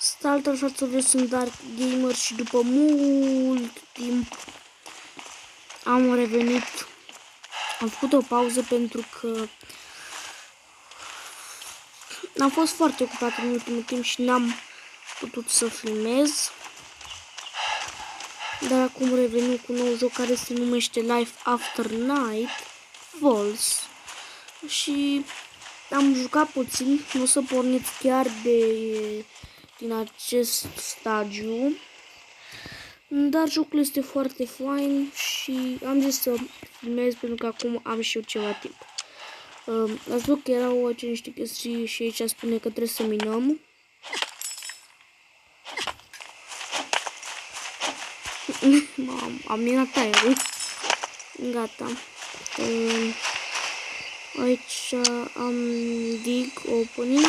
Salutare, fraților, eu sunt Dark Gamer și după mult timp am revenit. Am făcut o pauză pentru că am fost foarte ocupat în ultimul timp și n-am putut să filmez. Dar acum revenim cu un nou joc care se numește Life After Night Falls. Și am jucat puțin, nu o să porniți chiar din acest stagiu. Dar jocul este foarte fain și am zis să filmez pentru că acum am și eu ceva timp. Ați văzut că erau niște chestii și aici spune că trebuie să minăm. Am minat aerul. Gata. Aici am dig opening.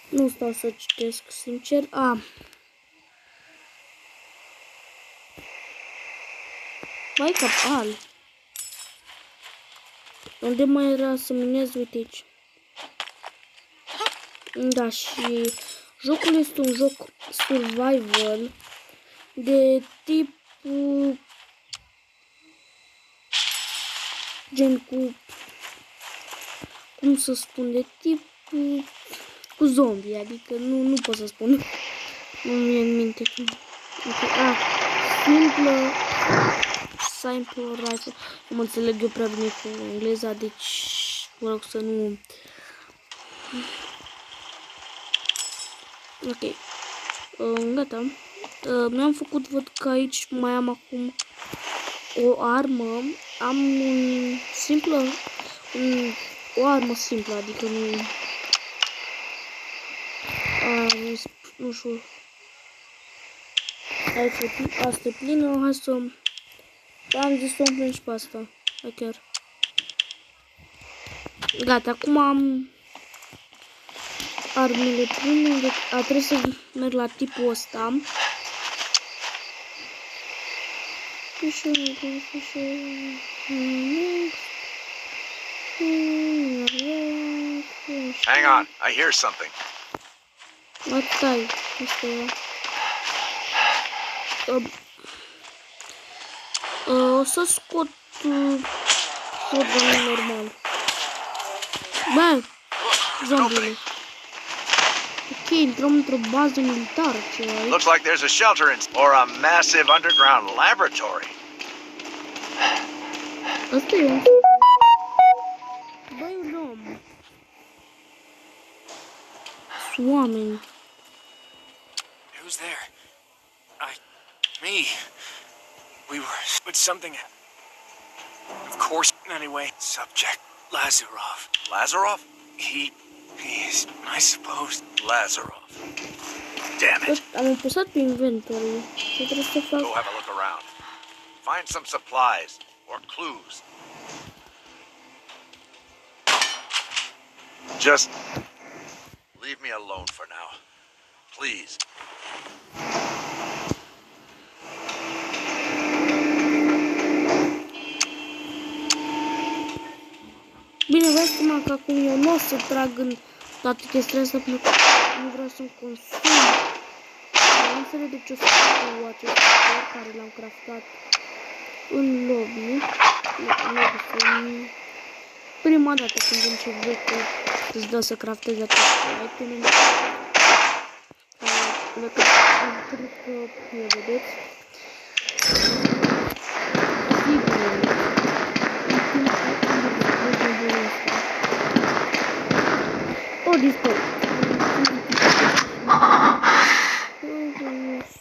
Nu stau să citesc, sincer. Mai capal. Unde mai era să minez? Uite aici. Da, și jocul este un joc survival de tip gen cum să spun, de tip cu zombie, adică nu pot să spun. Nu mi-e în minte cum. Simple rifle. Nu mă înțeleg eu prea bine cu engleza, deci vă rog să nu. Ok. Gata. Mi-am făcut, văd că aici mai am acum o armă. Am o armă simplă, adică nu știu. Asta e plină, hai să. Am zis să o umplem și pe asta. Da, chiar. Gata, acum am armele pline, trebuie să merg la tipul ăsta. Hang on, I hear something. Stai, asta e. O să scot jocul normal. Bă, zombiile. Ok, intrăm într-o bază militară, ceva aici. Looks like there's a shelter or a massive underground laboratory. Asta e un... Băi, un om. Sunt oameni. Who's there? Me. We were with something. Of course, anyway. Subject, Lazarov. Lazarov? He is, I suppose. Lazarov. Damn it. Am apăsat pe inventory. Ce trebuie să fac? Go have a look around. Find some supplies or clues. Just leave me alone for now. Please. Bine, vă seama că acum eu nu o să trag în toate chestiile astea pentru că nu vreau să-mi consum. Am înțeles de ce o să fac cu acest lucru care l-am craftat în lobby. Prima dată când încep jocul îți dă să craftezi aceste iteme. Cred că le vedeți. O dispar.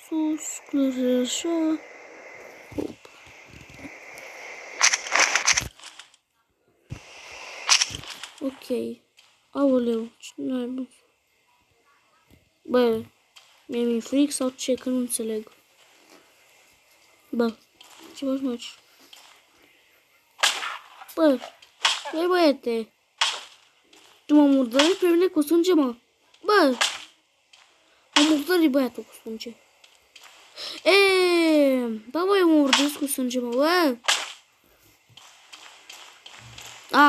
Sus, clar așa. Ok. Aoleu, ce n-ai. Bă, mi-e fric sau ce? Că nu înțeleg. Bă, ce faci, mă? Bă, băiete. Tu m-am murdărit pe mine cu sânge, mă. Bă, m-am murdărit băiatul cu sânge. Da, băi, mă murdărit cu sânge, mă, bă.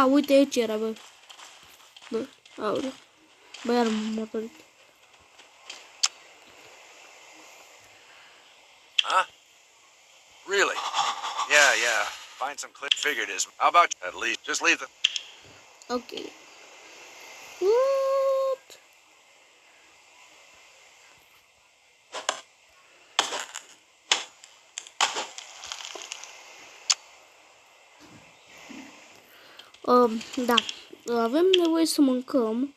Uite, aici era, bă. Bă, aoleu. Bă, iar m-am motorit. Huh? Really? Yeah. Find some clear figured is. How about you? At least just leave the. Ok. What? Da. Avem nevoie să mâncăm.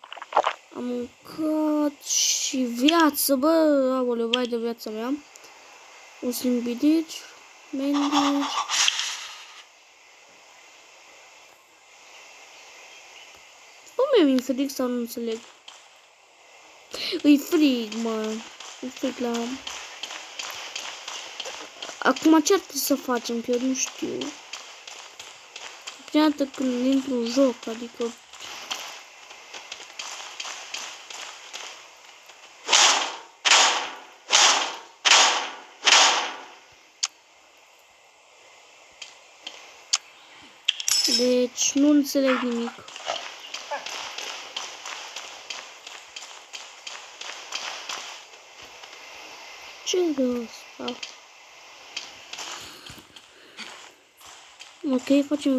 Am mâncat și viață, bă, aoleu, vai de viața mea. Un slimbidici, mendici. Bă, mi-e frig sau nu înțeleg? Îi frig, mă. Îi frig la... Acum ce ar trebui să facem? Că eu nu știu. Prima dată când intru în joc, adică... Deci nu înțeleg nimic. Ce e ăsta? Ok, facem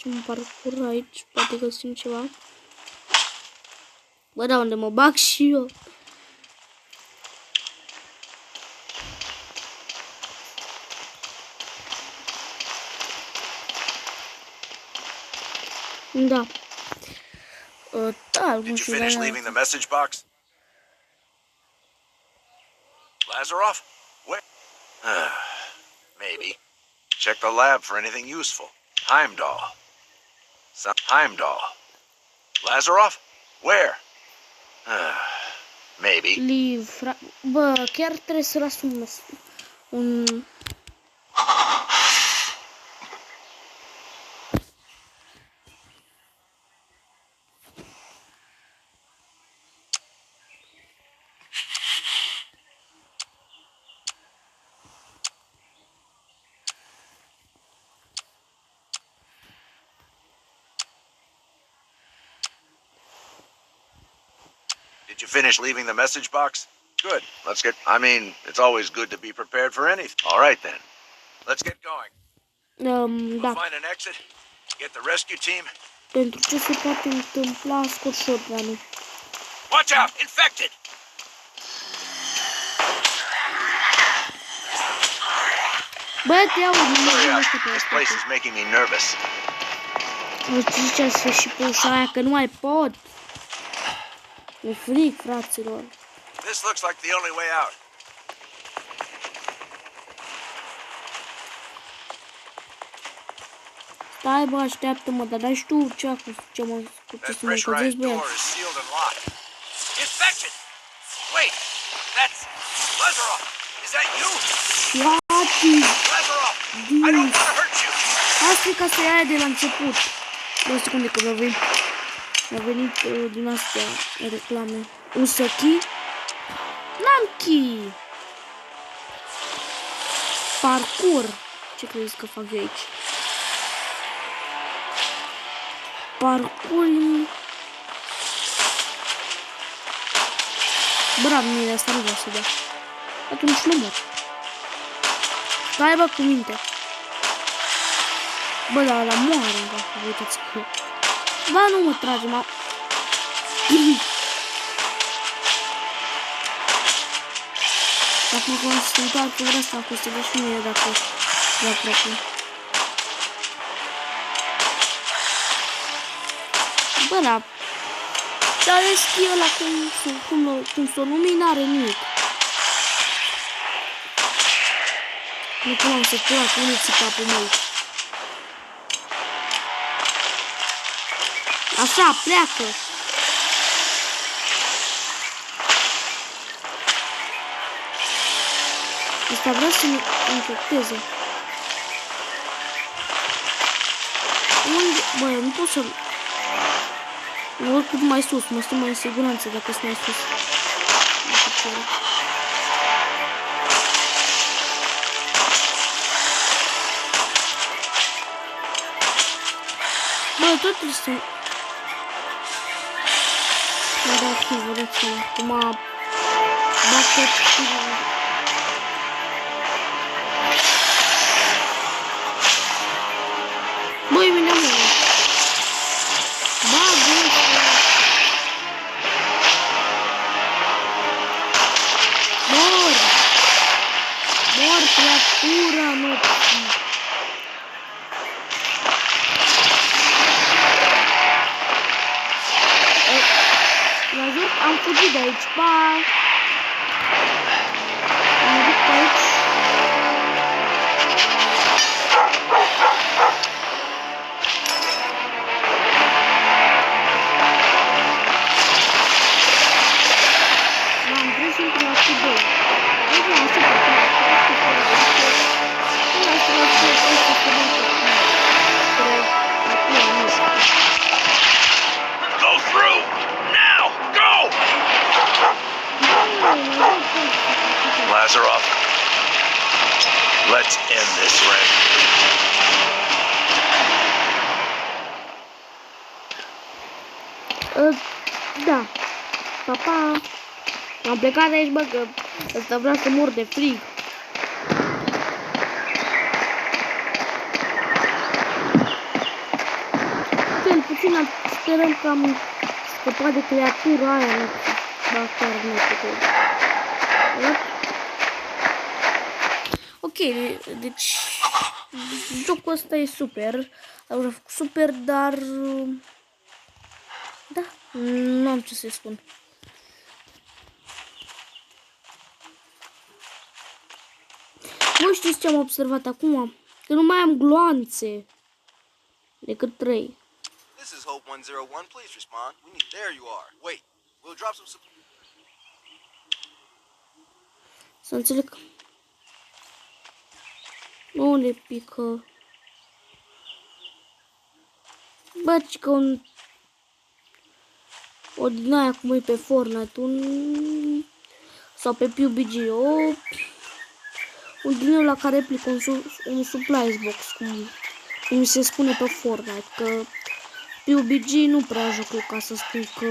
un parcurs aici, poate găsim ceva. Bă, da, unde mă bag și eu? Da. Da, Did you finish leaving the message box? Lazarov? Where? Maybe. Check the lab for anything useful. Heimdall. Heimdall. Lazarov? Where? Maybe. Livra. Bă, chiar trebuie să las un... Did you finish leaving the message box? Good. Let's get... I mean, it's always good to be prepared for anything. All right, then. Let's get going. We'll Da. find an exit, get the rescue team. Pentru ce se poate întâmpla, scot shotgun-ul. Watch out! Infected! Bă, te iau Hurry up. ăsta pe This asta. place is making me nervous. Nu zicea să și pe ușa aia, că nu mai pot. E fric, fraților. This looks like the only way out. Stai, bă, așteaptă-mă, dar dai și tu ce a fost, ce mă That să mă încălzesc, pressurized bă. door is sealed and locked. Infected! Wait! That's Lazarov! Is that you? Iati! Lazarov! I don't want to hurt you! Asta e ca să ia de la început. Două secunde că mi-a venit din astea reclame. Usaki? N-am chi! Parcurs. Ce crezi că fac eu aici? Parcurs. Bravo, mie asta nu vreau să dea. Atunci nu mor. Stai, bă, cu minte. Bă, la moare, bă, uitați că... Ba, nu mă trage, mă... Acum când se întoarcă ura asta, că se dă și mie dacă... La propriu. Bă, da... Dar e ăla cum s-o numi, n-are nimic. Nu cum am să curat uniții capul meu. Așa, pleacă! Asta vrea să ne infecteze. Unde? Bă, nu pot să... Nu oricât mai sus, mă stăm mai în siguranță dacă sunt mai sus. Bă, tot trebuie să... vedeți cum a bate băi, vine mă. Ba, băi. Mor, creatura nopții. La joc am fugit de aici, pa! Am duc pe aici. M-am prins într-un activ 2. Deci m-am supărat. Go through! Now! Go! Lazarov, let's end this raid. Da. Papa. Am plecat de aici, bă, că ăsta vrea să mor de frig. Cel puțin sperăm că am scăpat de creatura aia. Ba, chiar nu știu. Ok, deci jocul ăsta e super. Am făcut super, dar da, nu am ce să spun. Voi știți ce am observat acum? Că nu mai am gloanțe decât 3. This is Hope 101. Please respond. We need. There you are. Wait. We'll drop some. Să înțeleg. Nu le pică. Bă, că o din aia cum e pe Fortnite, sau pe PUBG, un din la care replică un supplies box, cum se spune pe Fortnite, că PUBG nu prea joc eu, ca să spun că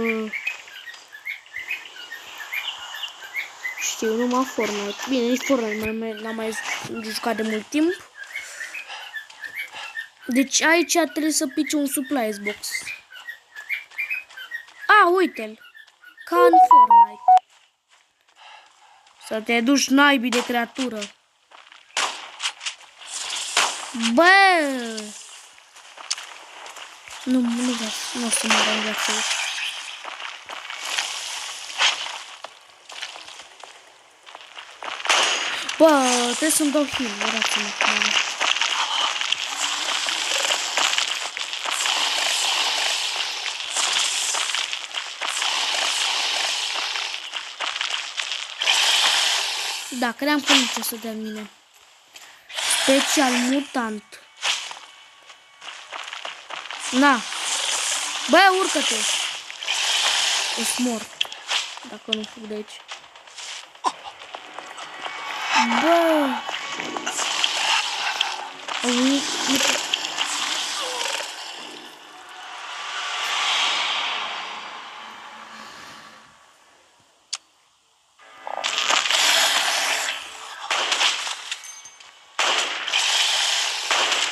știu, numai Fortnite. Bine, nici Fortnite n-am mai jucat de mult timp. Deci aici trebuie să pici un supplies box. A, uite-l! Ca în Fortnite. Să te duci naibii de creatură. Bă! Nu o să mă rău aici. Bă, trebuie să-mi dau heal, uitați-mă cum am. Da, cream că nu ce să dea mine. Special mutant. Na. Bă, urcă-te. Ești mort. Dacă nu fug de aici. Bă.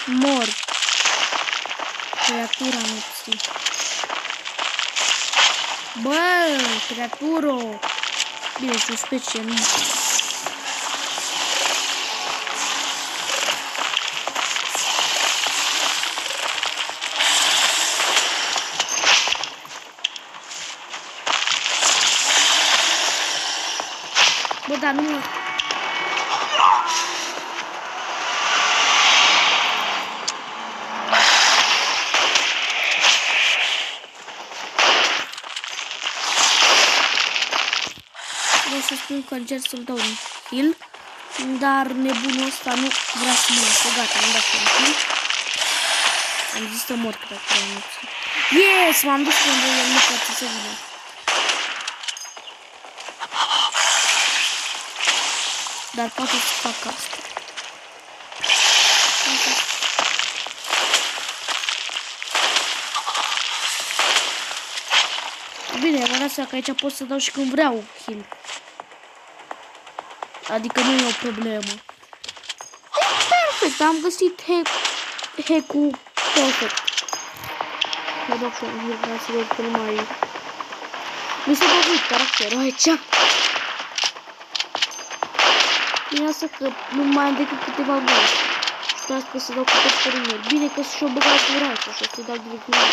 Mor. Creatura nopții. Bă, creaturo. Bine, și o specie nu. Bă, dar nu mă... Vreau să spun că încerc să-mi dau un heal, dar nebunul ăsta nu vrea să mă lase. Gata, am dat un heal. Am zis să mor cred că nu. Yes, m-am dus unde el nu poate să vină. Dar poate să fac asta. bine, vă dați seama că aici pot să dau și când vreau heal. Adică nu e o problemă. Perfect, am găsit hack-ul perfect. Mă dau și un heal, că nu mai... Mi s-a băgut caracterul aici. Bine asta că nu mai am decât câteva gări. Și că să dau cu tot părângeri. Bine că și-o băgat guraș, așa să-i dau direct la el.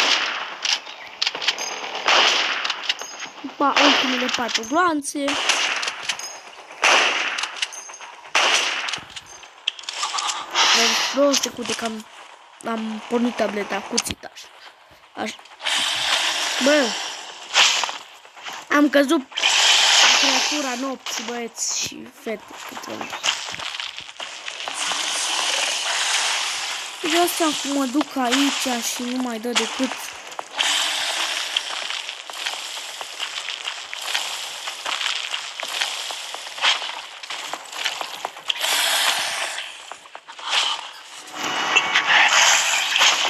După ultimele 4 gloanțe. În 2 secunde că am pornit tableta cuțit așa. Bă! Am căzut creatura nopții, băieți și fete. De asta mă duc aici și nu mai dă decât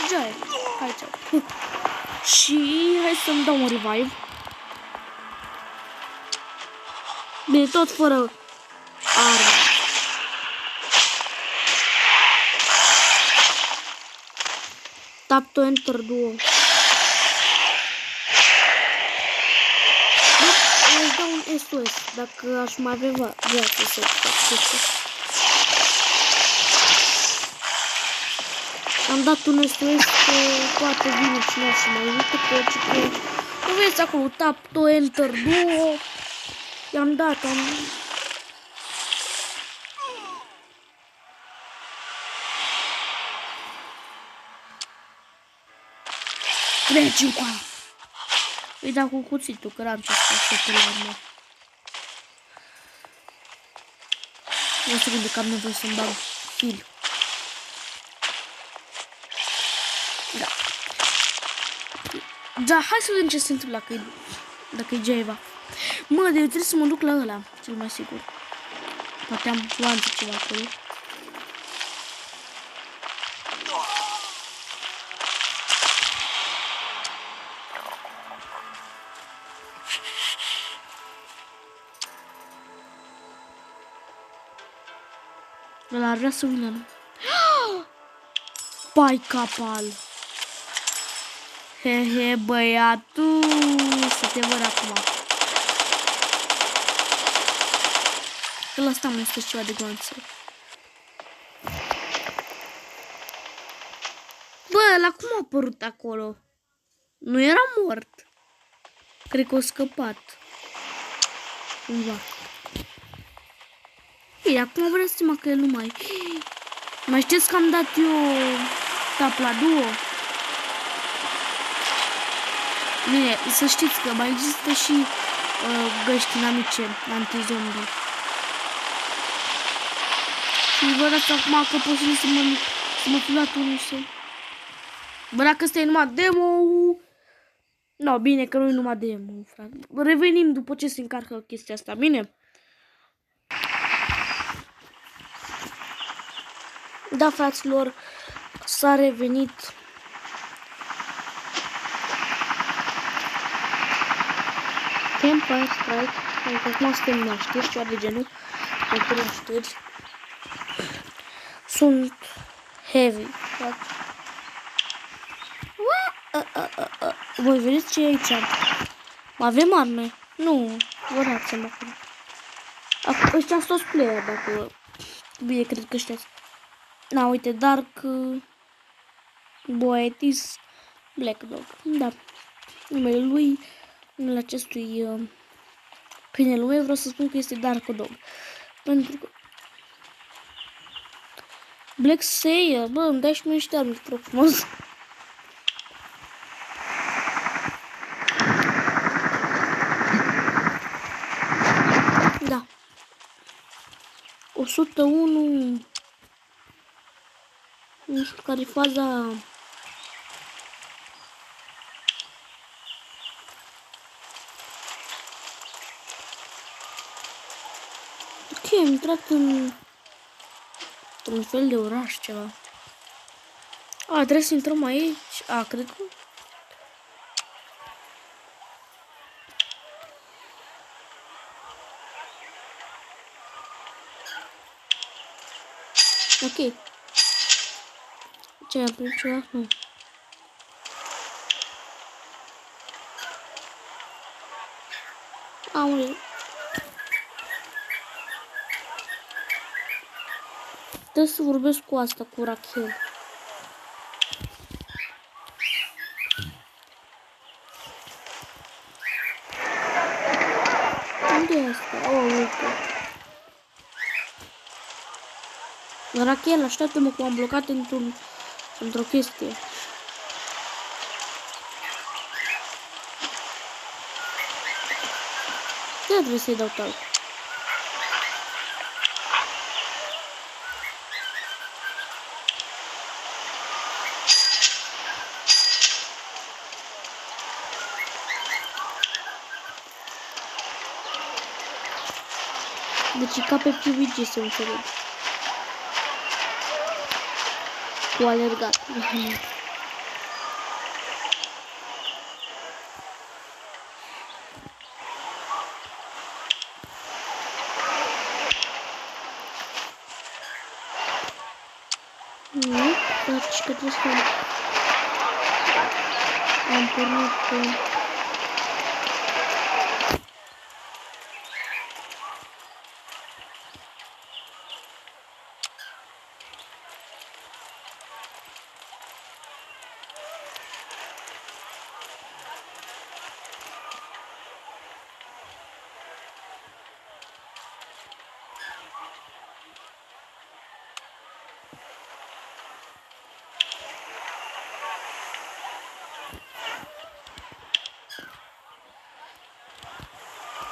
Jai, hai ceau. Și hai să-mi dau un revive. Bine, tot fără armă. Tap to enter duo. Îți dau un SOS dacă aș mai avea viață să fac chestia. Am dat un SOS că poate vine cineva și mă ajută, că nu vezi acolo, tap to enter duo. I-am dat, Treci încoa. Îi dau cu cuțitul, că n-am ce să fac la urmă. O secundă că am nevoie să-mi bag heal. Da. Da, hai să vedem ce se întâmplă dacă e Jaiva. Mă, de eu trebuie să mă duc la ăla, cel mai sigur. Poate am luat ceva acolo. Ăla ar vrea să vină, nu? Pai capal! He, băiatul! Să te văd acum. Că la asta am este ceva de gloanțe. Bă, ăla cum a apărut acolo? Nu era mort. Cred că a scăpat. Cumva. Bine, acum vreau să seama că el nu mai... Mai știți că am dat eu tap la duo? Bine, să știți că mai există și găști inamice anti-zombie. Și vă dați acum că posibil să mă fi luat unul să... Bă, dacă ăsta e numai demo... No, bine că nu e numai demo, frate. Revenim după ce se încarcă chestia asta, bine? Da, fraților, s-a revenit. Empire Strike, pentru că acum suntem la știri, ceva de genul. Pentru la știri. Sunt heavy. Voi vedeți ce e aici? Avem arme? Nu, vă dați seama acum. Ăștia sunt toți player, dacă... Bine, cred că ăștia. Na, uite, Dark Boetis Black Dog. Da. Numele lui, numele acestui câinele meu, vreau să spun că este Dark Dog. Pentru că Black Sayer, bă, îmi dai și mie niște arme, te rog frumos. Da. 101. Nu știu care e faza. Ok, am intrat într-un fel de oraș ceva. Trebuie să intrăm aici. Cred că... Ok. Ce am primit ceva? Nu. Aoleu. Trebuie să vorbesc cu asta, cu Rachel. Unde e asta? Oh, uite. Rachel, așteaptă-mă că m-am blocat într-o chestie. Ce trebuie să-i dau talt? Deci e ca pe PUBG, să înțeleg. Cu alergat. Nu, dar și că trebuie să am pornit pe...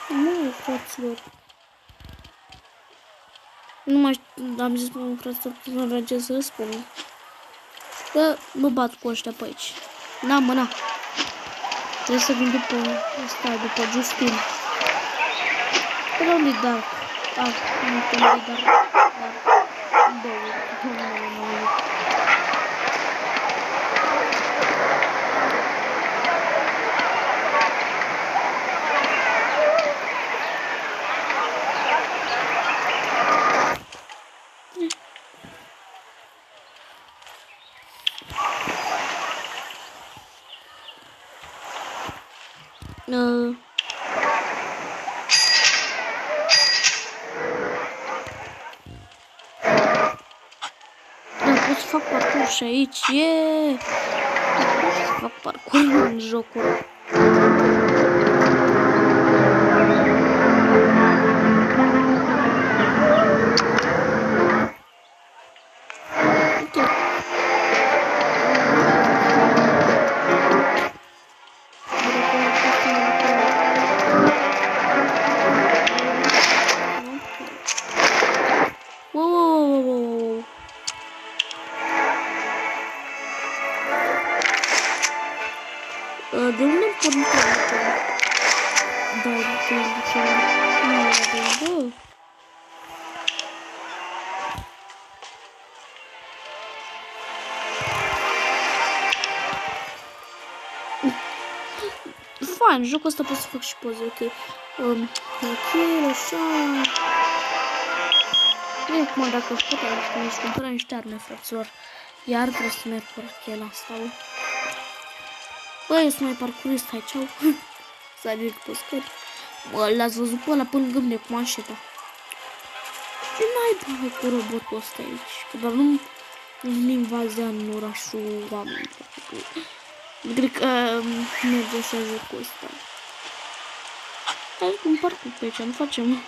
Nu, fraților. Nu mai știu, am zis, mă, fraților, nu vreau să răspund. Că mă bat cu ăștia pe aici. Na, mă, na. Trebuie să vin după ăsta, după Justin. Era un lidar. Ah, nu este un lidar. Pot să fac parcurs și aici, yeah! Pot să fac parcurs în jocul. De unde am pornit acolo? Da, de ce? Nu era de unde? Fain, jocul ăsta pot să fac și poze, ok. Ok, așa. Bine, acum dacă își pot să cumpăra niște arme, fraților. Iar trebuie să merg pe Rachel asta, bă. Băi, eu sunt mai parcurist, hai, ceau. Să alerg pe scări. Bă, l-ați văzut pe ăla până lângă mine cu manșeta. Ce n-ai bă cu robotul ăsta aici? Că doar nu invaza în orașul oamenilor. Cred că merge așa jocul ăsta. Hai, un parcurs pe aici, nu facem.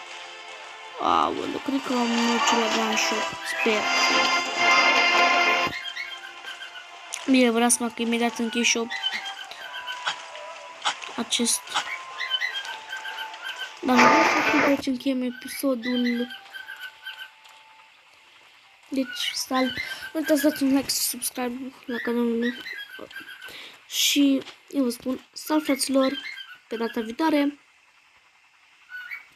Aoleu, cred că am merge la Gun Shop, sper. Bine, vreau să mă că imediat închei shop acest. Dar vreau să fiu pe aici încheiem episodul. Deci, nu uitați să dați un like, subscribe la canalul meu. Și eu vă spun, salut fraților, pe data viitoare.